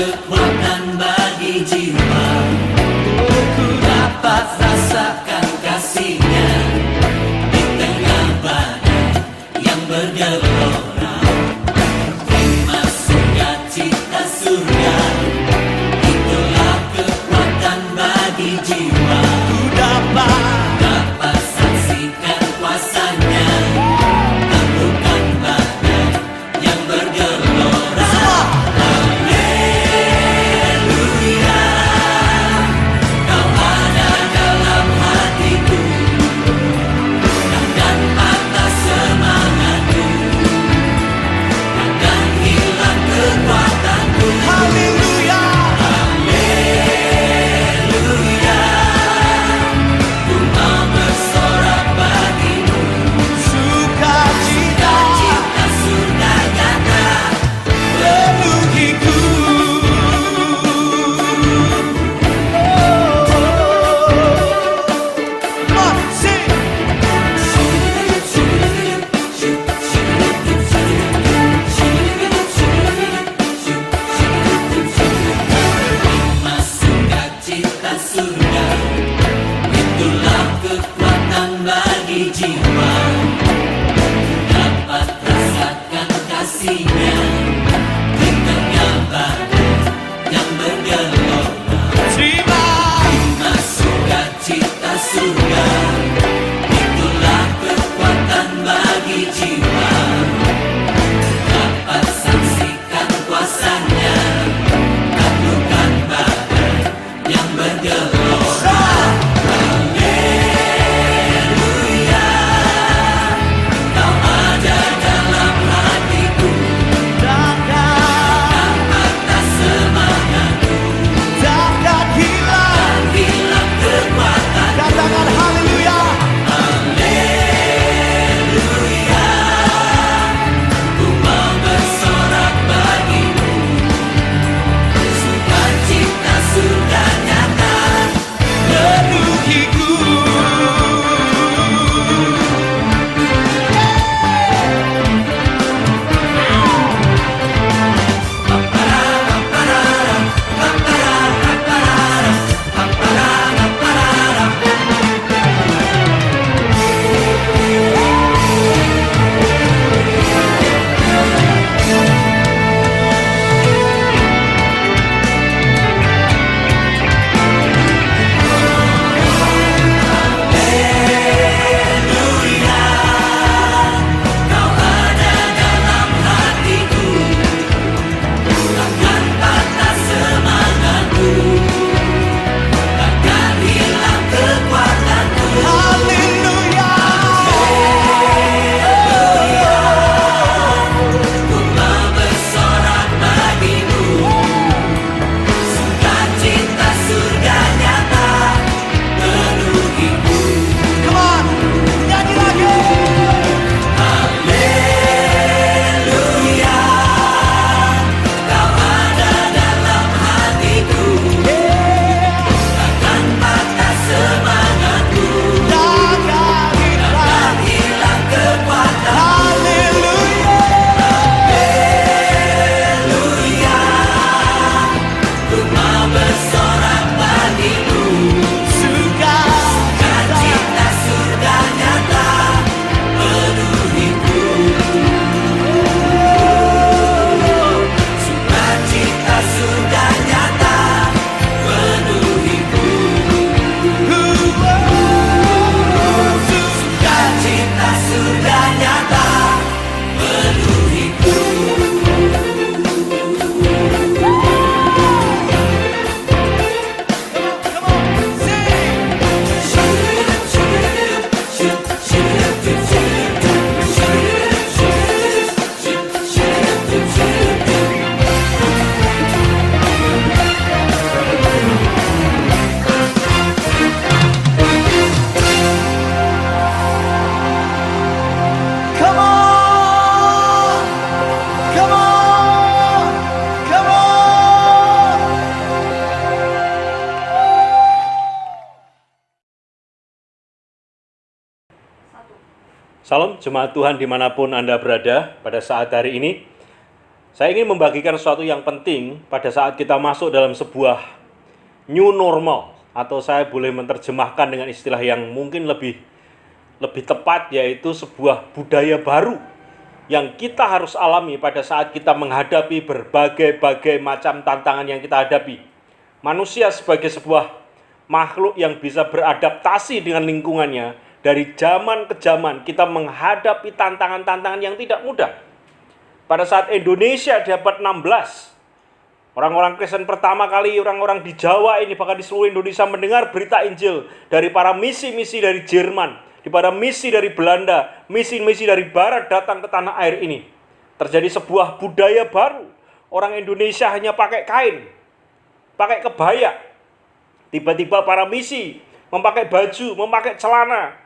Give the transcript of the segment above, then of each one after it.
kekuatan bagi jiwa. Ku dapat rasakan kasih-Nya di tengah badai yang bergelora. Terima sukacita surga, itulah kekuatan bagi jiwa. Ku dapat saksikan kuasa-Nya, taklukan badai yang bergelora. Haleluya, Kau ada dalam hatiku, takkan patah semangatku, takkan hilang kekuatanku. Haleluya, haleluya, ku mau bersorak bagimu. Sukacita surga nyata penuhiku. Terima sukacita surga, itulah kekuatan bagi jiwa. Dapat rasakan kasih-Nya di tengah badai yang bergelora. Terima sukacita surga, itulah kekuatan bagi jiwa. Dapat saksikan kuasa-Nya, taklukan badai yang bergelora. Haleluya, Kau ada dalam hatiku, takkan patah semangatku, takkan hilang kekuatan. Katakan haleluya, haleluya, ku mau bersorak bagimu. Sukacita surga nyata penuhiku. Kau ada dalam hatiku, takkan patah semangatku, takkan hilang kekuatanku. Haleluya, haleluya, ku mau bersorak bagimu. Sukacita surga nyata penuhiku. Come on, nyanyi lagi. Haleluya, Kau ada dalam hatiku, takkan patah semangatku, takkan hilang kekuatan. Haleluya, haleluya, ku mau bersorak bagimu. Sukacita surga nyata penuhiku. Sukacita surga nyata penuhiku. Sukacita surga nyata penuhiku. Come on, come on, come on. Salam jemaat Tuhan dimanapun Anda berada pada saat hari ini. Saya ingin membagikan sesuatu yang penting pada saat kita masuk dalam sebuah new normal, atau saya boleh menerjemahkan dengan istilah yang mungkin lebih tepat, yaitu sebuah budaya baru yang kita harus alami pada saat kita menghadapi berbagai macam tantangan yang kita hadapi. Manusia sebagai sebuah makhluk yang bisa beradaptasi dengan lingkungannya, dari zaman ke zaman kita menghadapi tantangan-tantangan yang tidak mudah. Pada saat Indonesia di abad 16, orang-orang Kristen pertama kali, orang-orang di Jawa ini, bahkan di seluruh Indonesia mendengar berita Injil dari para misi-misi dari Jerman, di para misi dari Belanda, misi-misi dari Barat datang ke tanah air ini. Terjadi sebuah budaya baru. Orang Indonesia hanya pakai kain, pakai kebaya. Tiba-tiba para misi memakai baju, memakai celana.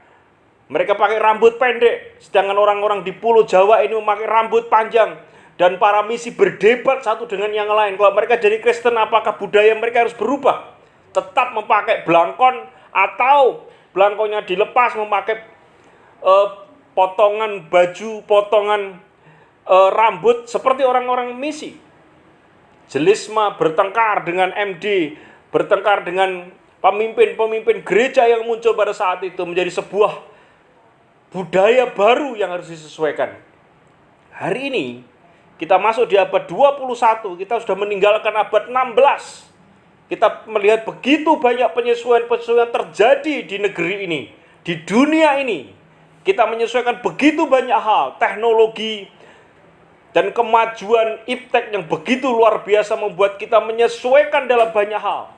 Mereka pakai rambut pendek, sedangkan orang-orang di Pulau Jawa ini memakai rambut panjang. Dan para misi berdebat satu dengan yang lain. Kalau mereka jadi Kristen, apakah budaya mereka harus berubah? Tetap memakai belangkon, atau belangkonnya dilepas, memakai potongan baju, potongan rambut seperti orang-orang misi. Jelisma bertengkar dengan MD, bertengkar dengan pemimpin-pemimpin gereja yang muncul pada saat itu, menjadi sebuah budaya baru yang harus disesuaikan. Hari ini kita masuk di abad 21, kita sudah meninggalkan abad 16. Kita melihat begitu banyak penyesuaian-penyesuaian terjadi di negeri ini, di dunia ini. Kita menyesuaikan begitu banyak hal, teknologi dan kemajuan iptek yang begitu luar biasa membuat kita menyesuaikan dalam banyak hal,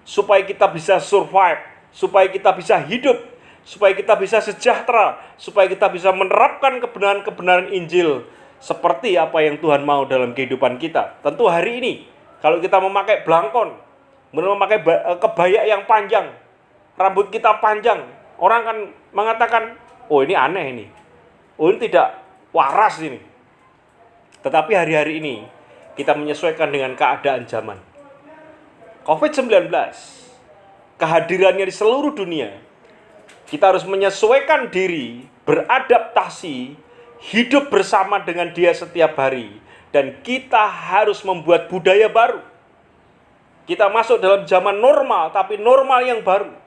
supaya kita bisa survive, supaya kita bisa hidup, supaya kita bisa sejahtera, supaya kita bisa menerapkan kebenaran-kebenaran Injil seperti apa yang Tuhan mau dalam kehidupan kita. Tentu hari ini, kalau kita memakai belangkon, memakai kebaya yang panjang, rambut kita panjang, orang akan mengatakan, oh ini aneh ini, oh ini tidak waras ini. Tetapi hari-hari ini, kita menyesuaikan dengan keadaan zaman. COVID-19, kehadirannya di seluruh dunia, kita harus menyesuaikan diri, beradaptasi, hidup bersama dengan dia setiap hari. Dan kita harus membuat budaya baru. Kita masuk dalam zaman normal, tapi normal yang baru.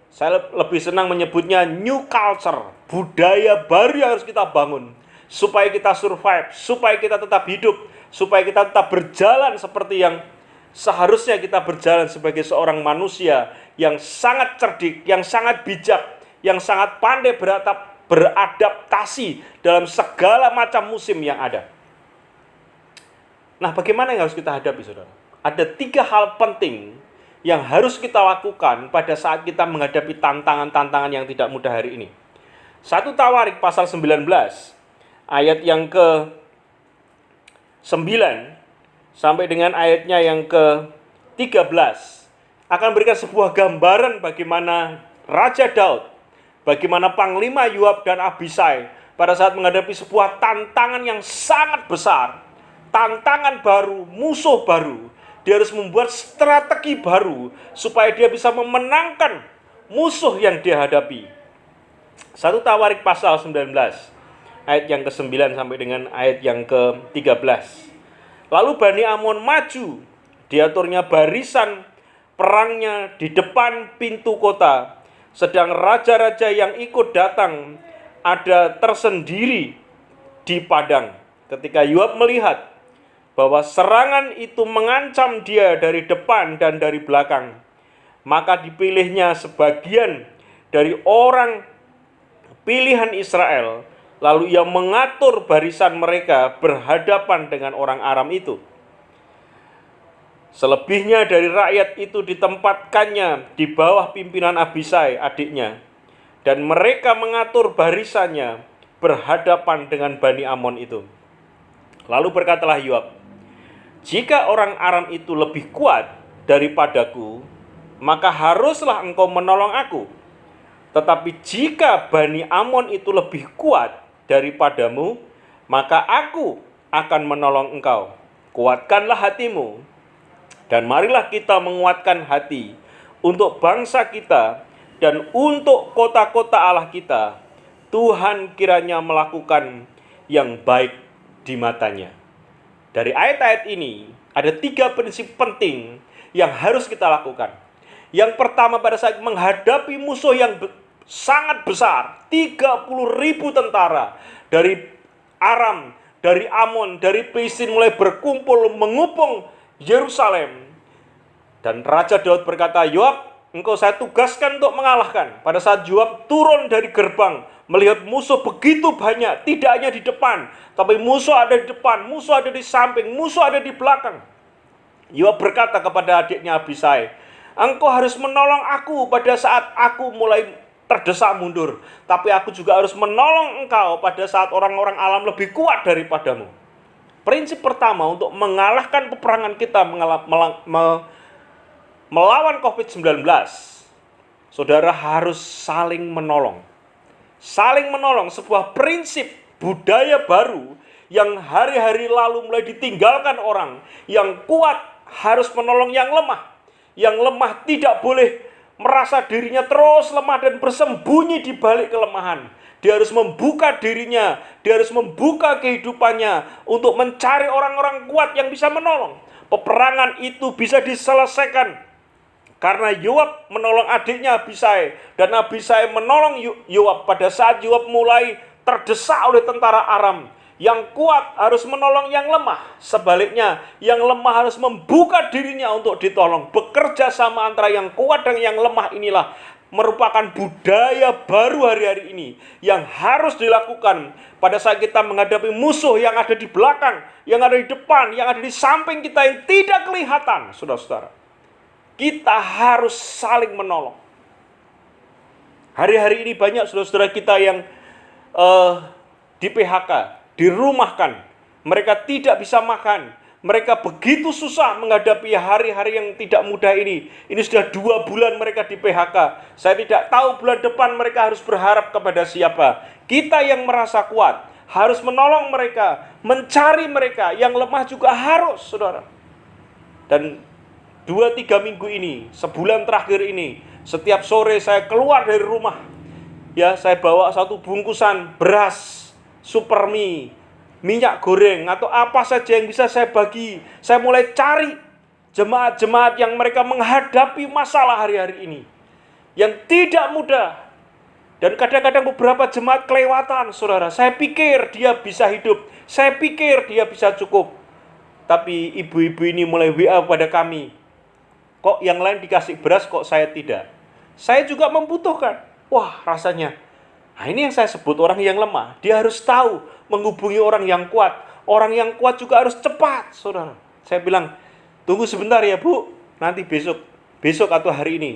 Saya lebih senang menyebutnya new culture, budaya baru yang harus kita bangun. Supaya kita survive, supaya kita tetap hidup, supaya kita tetap berjalan seperti yang seharusnya kita berjalan sebagai seorang manusia yang sangat cerdik, yang sangat bijak, yang sangat pandai beradaptasi dalam segala macam musim yang ada. Nah, bagaimana yang harus kita hadapi, saudara? Ada 3 hal penting yang harus kita lakukan pada saat kita menghadapi tantangan-tantangan yang tidak mudah hari ini. 1 Tawarik pasal 19, ayat yang ke-9, sampai dengan ayatnya yang ke-13 akan berikan sebuah gambaran bagaimana Raja Daud, bagaimana Panglima Yoab dan Abisai pada saat menghadapi sebuah tantangan yang sangat besar, tantangan baru, musuh baru. Dia harus membuat strategi baru supaya dia bisa memenangkan musuh yang dia hadapi. 1 Tawarik pasal 19 ayat yang ke-9 sampai dengan ayat yang ke-13. Lalu Bani Amon maju, diaturnya barisan perangnya di depan pintu kota. Sedang raja-raja yang ikut datang ada tersendiri di padang. Ketika Yoab melihat bahwa serangan itu mengancam dia dari depan dan dari belakang, maka dipilihnya sebagian dari orang pilihan Israel. Lalu ia mengatur barisan mereka berhadapan dengan orang Aram itu. Selebihnya dari rakyat itu ditempatkannya di bawah pimpinan Abisai adiknya. Dan mereka mengatur barisannya berhadapan dengan Bani Amon itu. Lalu berkatalah Yoab, jika orang Aram itu lebih kuat daripadaku, maka haruslah engkau menolong aku. Tetapi jika Bani Amon itu lebih kuat daripadamu, maka aku akan menolong engkau. Kuatkanlah hatimu, dan marilah kita menguatkan hati untuk bangsa kita dan untuk kota-kota Allah kita. Tuhan kiranya melakukan yang baik di matanya. Dari ayat-ayat ini, ada 3 prinsip penting yang harus kita lakukan. Yang pertama, pada saat menghadapi musuh yang sangat besar, 30.000 tentara dari Aram, dari Amon, dari Filistin mulai berkumpul mengepung Yerusalem. Dan Raja Daud berkata, Yoab, engkau saya tugaskan untuk mengalahkan. Pada saat Yoab turun dari gerbang, melihat musuh begitu banyak, tidak hanya di depan, tapi musuh ada di depan, musuh ada di samping, musuh ada di belakang. Yoab berkata kepada adiknya Abisai, engkau harus menolong aku pada saat aku mulai terdesak mundur, tapi aku juga harus menolong engkau pada saat orang-orang alam lebih kuat daripadamu. Prinsip pertama untuk mengalahkan peperangan kita melawan COVID-19, saudara harus saling menolong. Saling menolong, sebuah prinsip budaya baru yang hari-hari lalu mulai ditinggalkan orang. Yang kuat harus menolong yang lemah. Yang lemah tidak boleh merasa dirinya terus lemah dan bersembunyi di balik kelemahan. Dia harus membuka dirinya, dia harus membuka kehidupannya untuk mencari orang-orang kuat yang bisa menolong. Peperangan itu bisa diselesaikan karena Yoab menolong adiknya Abisai, dan Abisai menolong Yoab pada saat Yoab mulai terdesak oleh tentara Aram. Yang kuat harus menolong yang lemah. Sebaliknya, yang lemah harus membuka dirinya untuk ditolong. Bekerja sama antara yang kuat dan yang lemah inilah merupakan budaya baru hari-hari ini yang harus dilakukan pada saat kita menghadapi musuh yang ada di belakang, yang ada di depan, yang ada di samping kita yang tidak kelihatan, saudara-saudara. Kita harus saling menolong. Hari-hari ini banyak saudara-saudara kita yang di PHK, dirumahkan. Mereka tidak bisa makan. Mereka begitu susah menghadapi hari-hari yang tidak mudah ini. Ini sudah 2 bulan mereka di PHK. Saya tidak tahu bulan depan mereka harus berharap kepada siapa. Kita yang merasa kuat harus menolong mereka, mencari mereka. Yang lemah juga harus, saudara. Dan 2-3 minggu ini, sebulan terakhir ini, setiap sore saya keluar dari rumah, ya, saya bawa 1 bungkusan beras, supermie, minyak goreng, atau apa saja yang bisa saya bagi. Saya mulai cari jemaat-jemaat yang mereka menghadapi masalah hari-hari ini, yang tidak mudah. Dan kadang-kadang beberapa jemaat kelewatan, saudara. Saya pikir dia bisa hidup, saya pikir dia bisa cukup. Tapi ibu-ibu ini mulai WA pada kami, kok yang lain dikasih beras, kok saya tidak? Saya juga membutuhkan. Wah, rasanya. Nah, ini yang saya sebut orang yang lemah. Dia harus tahu menghubungi orang yang kuat. Orang yang kuat juga harus cepat, saudara. Saya bilang, tunggu sebentar ya Bu. Nanti besok atau hari ini,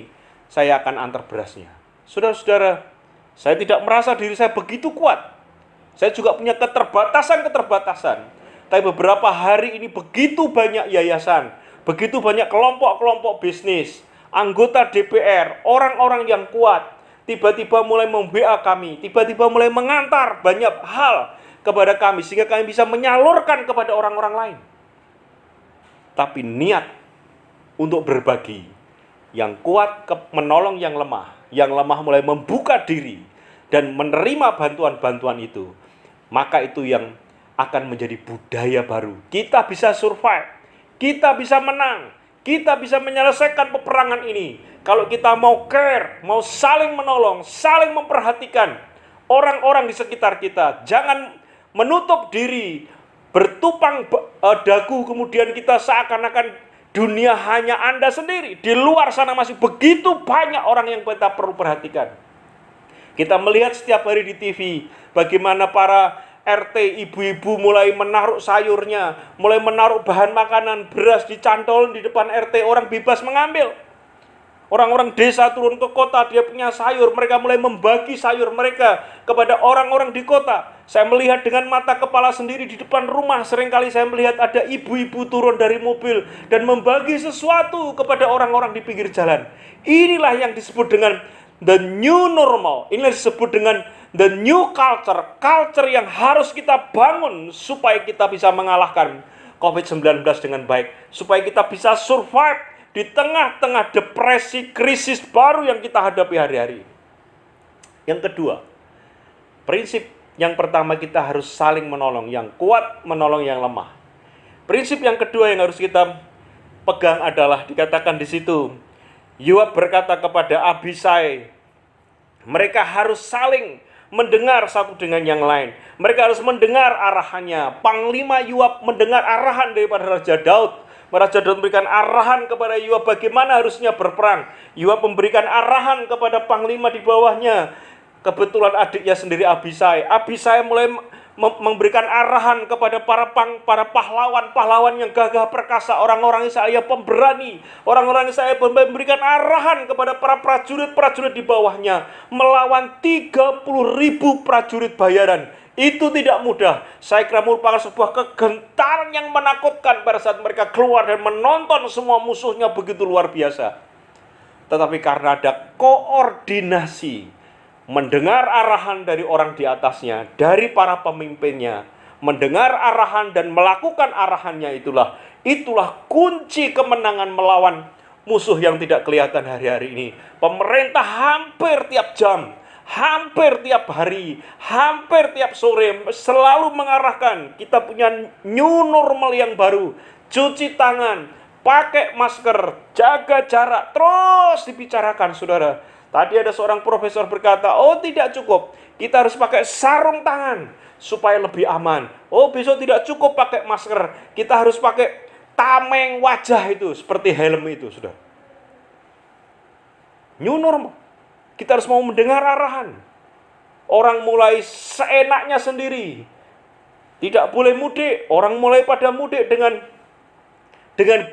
saya akan antar berasnya. Saudara-saudara, saya tidak merasa diri saya begitu kuat. Saya juga punya keterbatasan. Tapi beberapa hari ini begitu banyak yayasan, begitu banyak kelompok-kelompok bisnis, anggota DPR, orang-orang yang kuat, tiba-tiba mulai mem-WA kami, tiba-tiba mulai mengantar banyak hal kepada kami, sehingga kami bisa menyalurkan kepada orang-orang lain. Tapi niat untuk berbagi, yang kuat menolong yang lemah mulai membuka diri, dan menerima bantuan-bantuan itu, maka itu yang akan menjadi budaya baru. Kita bisa survive. Kita bisa menang, kita bisa menyelesaikan peperangan ini. Kalau kita mau care, mau saling menolong, saling memperhatikan orang-orang di sekitar kita. Jangan menutup diri, bertupang dagu, kemudian kita seakan-akan dunia hanya Anda sendiri. Di luar sana masih begitu banyak orang yang kita perlu perhatikan. Kita melihat setiap hari di TV, bagaimana para RT, ibu-ibu mulai menaruh sayurnya, mulai menaruh bahan makanan, beras dicantol di depan RT, orang bebas mengambil. Orang-orang desa turun ke kota, dia punya sayur, mereka mulai membagi sayur mereka kepada orang-orang di kota. Saya melihat dengan mata kepala sendiri di depan rumah, seringkali saya melihat ada ibu-ibu turun dari mobil dan membagi sesuatu kepada orang-orang di pinggir jalan. Inilah yang disebut dengan the new normal. Inilah disebut dengan the new culture yang harus kita bangun supaya kita bisa mengalahkan COVID-19 dengan baik. Supaya kita bisa survive di tengah-tengah depresi, krisis baru yang kita hadapi hari-hari. Yang kedua, prinsip yang pertama, kita harus saling menolong. Yang kuat menolong yang lemah. Prinsip yang kedua yang harus kita pegang adalah dikatakan di situ, Yoab berkata kepada Abisai, mereka harus saling mendengar satu dengan yang lain. Mereka harus mendengar arahannya. Panglima Yoab mendengar arahan daripada Raja Daud. Raja Daud memberikan arahan kepada Yoab bagaimana harusnya berperang. Yoab memberikan arahan kepada panglima di bawahnya. Kebetulan adiknya sendiri Abisai. Abisai mulai memberikan arahan kepada para pahlawan yang gagah perkasa, orang-orang Israel pemberani, orang-orang Israel memberikan arahan kepada para prajurit-prajurit di bawahnya melawan 30.000 prajurit bayaran. Itu tidak mudah. Saya kira merupakan sebuah kegentaran yang menakutkan pada saat mereka keluar dan menonton semua musuhnya begitu luar biasa. Tetapi karena ada koordinasi, mendengar arahan dari orang di atasnya, dari para pemimpinnya, mendengar arahan dan melakukan arahannya, itulah kunci kemenangan melawan musuh yang tidak kelihatan hari-hari ini. Pemerintah hampir tiap jam, hampir tiap hari, hampir tiap sore selalu mengarahkan kita punya new normal yang baru. Cuci tangan, pakai masker, jaga jarak, terus dibicarakan, saudara. Tadi ada seorang profesor berkata, oh tidak cukup, kita harus pakai sarung tangan supaya lebih aman. Oh besok tidak cukup pakai masker, kita harus pakai tameng wajah itu, seperti helm itu, sudah. New normal. Kita harus mau mendengar arahan. Orang mulai seenaknya sendiri. Tidak boleh mudik, orang mulai pada mudik dengan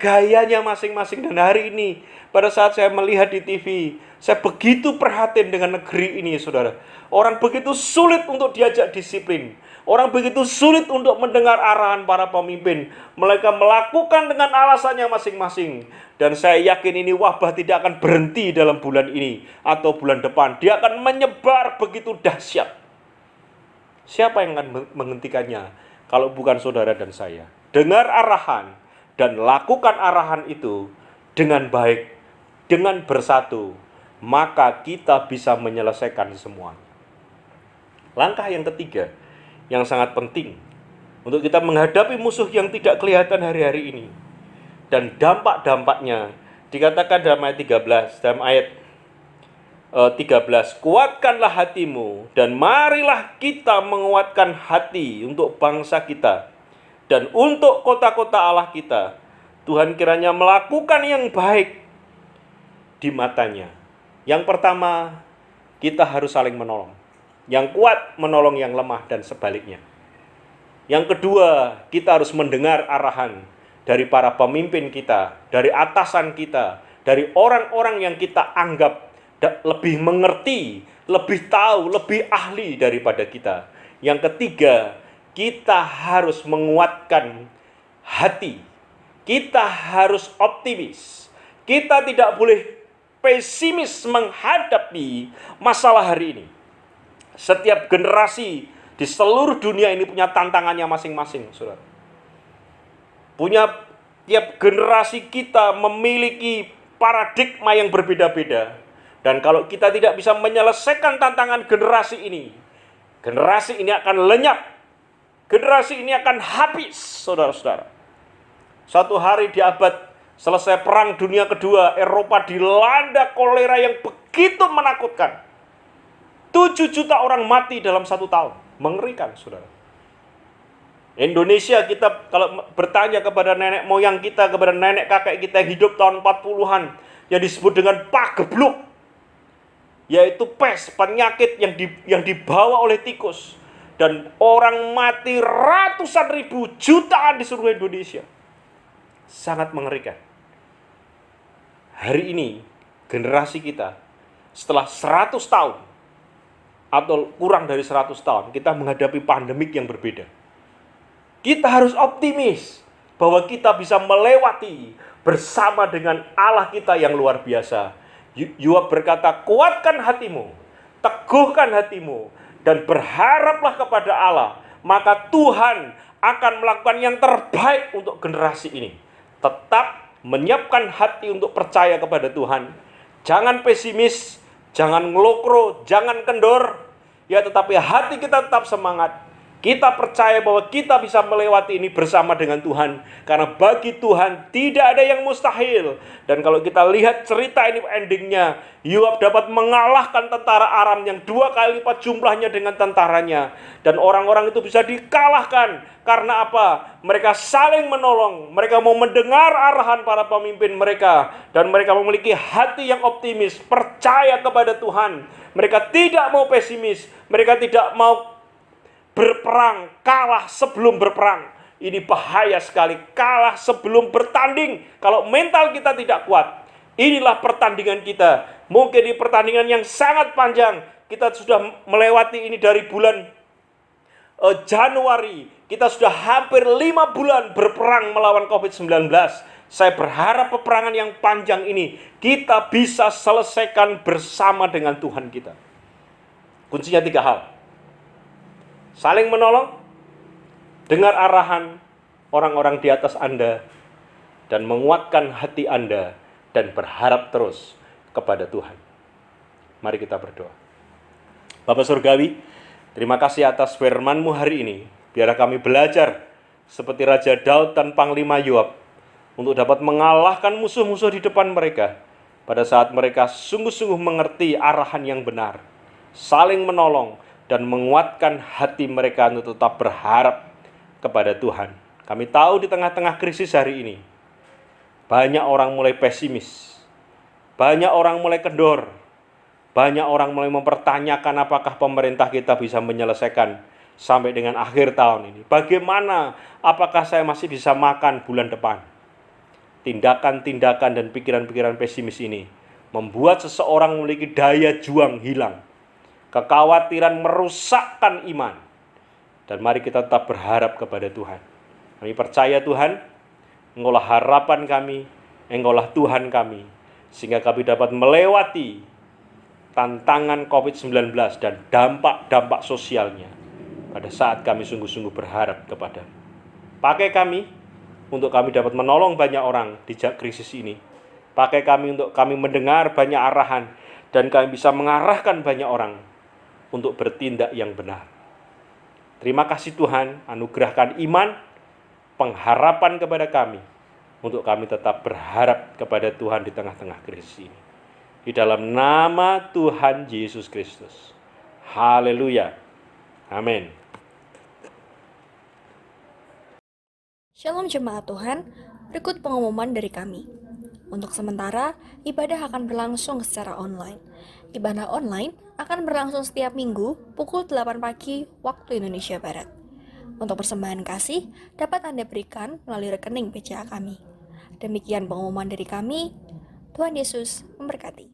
gayanya masing-masing. Dan hari ini, pada saat saya melihat di TV, saya begitu prihatin dengan negeri ini, saudara. Orang begitu sulit untuk diajak disiplin. Orang begitu sulit untuk mendengar arahan para pemimpin. Mereka melakukan dengan alasannya masing-masing. Dan saya yakin ini wabah tidak akan berhenti dalam bulan ini atau bulan depan. Dia akan menyebar begitu dahsyat. Siapa yang akan menghentikannya kalau bukan saudara dan saya? Dengar arahan dan lakukan arahan itu dengan baik, dengan bersatu, maka kita bisa menyelesaikan semuanya. Langkah yang ketiga yang sangat penting untuk kita menghadapi musuh yang tidak kelihatan hari-hari ini, dan dampak-dampaknya dikatakan dalam ayat 13, dalam ayat 13, kuatkanlah hatimu dan marilah kita menguatkan hati untuk bangsa kita dan untuk kota-kota Allah kita. Tuhan kiranya melakukan yang baik di matanya. Yang pertama, kita harus saling menolong. Yang kuat menolong yang lemah dan sebaliknya. Yang kedua, kita harus mendengar arahan dari para pemimpin kita, dari atasan kita, dari orang-orang yang kita anggap lebih mengerti, lebih tahu, lebih ahli daripada kita. Yang ketiga, kita harus menguatkan hati. Kita harus optimis. Kita tidak boleh pesimis menghadapi masalah hari ini. Setiap generasi di seluruh dunia ini punya tantangannya masing-masing, saudara. Tiap generasi kita memiliki paradigma yang berbeda-beda. Dan kalau kita tidak bisa menyelesaikan tantangan generasi ini akan lenyap. Generasi ini akan habis, saudara-saudara. Suatu hari di abad selesai Perang Dunia Kedua, Eropa dilanda kolera yang begitu menakutkan. 7 juta orang mati dalam 1 tahun. Mengerikan, saudara. Indonesia, kita kalau bertanya kepada nenek moyang kita, kepada nenek kakek kita yang hidup tahun 40-an, yang disebut dengan pagebluk, yaitu pes, penyakit yang dibawa oleh tikus. Dan orang mati ratusan ribu, jutaan di seluruh Indonesia. Sangat mengerikan. Hari ini, generasi kita, setelah 100 tahun, atau kurang dari 100 tahun, kita menghadapi pandemik yang berbeda. Kita harus optimis bahwa kita bisa melewati bersama dengan Allah kita yang luar biasa. Yoab berkata, kuatkan hatimu, teguhkan hatimu, dan berharaplah kepada Allah. Maka Tuhan akan melakukan yang terbaik untuk generasi ini. Tetap menyiapkan hati untuk percaya kepada Tuhan. Jangan pesimis, jangan ngelokro, jangan kendor. Ya, tetapi hati kita tetap semangat. Kita percaya bahwa kita bisa melewati ini bersama dengan Tuhan. Karena bagi Tuhan tidak ada yang mustahil. Dan kalau kita lihat cerita ini endingnya, Yoab dapat mengalahkan tentara Aram yang 2 kali lipat jumlahnya dengan tentaranya. Dan orang-orang itu bisa dikalahkan. Karena apa? Mereka saling menolong. Mereka mau mendengar arahan para pemimpin mereka. Dan mereka memiliki hati yang optimis, percaya kepada Tuhan. Mereka tidak mau pesimis. Mereka tidak mau berperang, kalah sebelum berperang. Ini bahaya sekali, kalah sebelum bertanding. Kalau mental kita tidak kuat, inilah pertandingan kita. Mungkin di pertandingan yang sangat panjang. Kita sudah melewati ini dari bulan Januari. Kita sudah hampir 5 bulan berperang melawan COVID-19. Saya berharap peperangan yang panjang ini kita bisa selesaikan bersama dengan Tuhan kita. Kuncinya 3 hal. Saling menolong, dengar arahan orang-orang di atas Anda, dan menguatkan hati Anda, dan berharap terus kepada Tuhan. Mari kita berdoa. Bapa Surgawi, terima kasih atas firman-Mu hari ini. Biarlah kami belajar seperti Raja Daud dan Panglima Yoab untuk dapat mengalahkan musuh-musuh di depan mereka pada saat mereka sungguh-sungguh mengerti arahan yang benar, saling menolong, dan menguatkan hati mereka untuk tetap berharap kepada Tuhan. Kami tahu di tengah-tengah krisis hari ini, banyak orang mulai pesimis, banyak orang mulai kendor, banyak orang mulai mempertanyakan apakah pemerintah kita bisa menyelesaikan sampai dengan akhir tahun ini. Bagaimana, apakah saya masih bisa makan bulan depan? Tindakan-tindakan dan pikiran-pikiran pesimis ini membuat seseorang memiliki daya juang hilang. Kekhawatiran merusakkan iman. Dan mari kita tetap berharap kepada Tuhan. Kami percaya Tuhan, Engkaulah harapan kami, Engkaulah Tuhan kami, sehingga kami dapat melewati tantangan COVID-19 dan dampak-dampak sosialnya pada saat kami sungguh-sungguh berharap kepada-Mu. Pakai kami untuk kami dapat menolong banyak orang di krisis ini. Pakai kami untuk kami mendengar banyak arahan, dan kami bisa mengarahkan banyak orang untuk bertindak yang benar. Terima kasih Tuhan, anugerahkan iman, pengharapan kepada kami, untuk kami tetap berharap kepada Tuhan di tengah-tengah krisis ini. Di dalam nama Tuhan Yesus Kristus. Haleluya. Amin. Shalom jemaat Tuhan, berikut pengumuman dari kami. Untuk sementara, ibadah akan berlangsung secara online. Ibadah online akan berlangsung setiap minggu pukul 8 pagi waktu Indonesia Barat. Untuk persembahan kasih dapat Anda berikan melalui rekening BCA kami. Demikian pengumuman dari kami. Tuhan Yesus memberkati.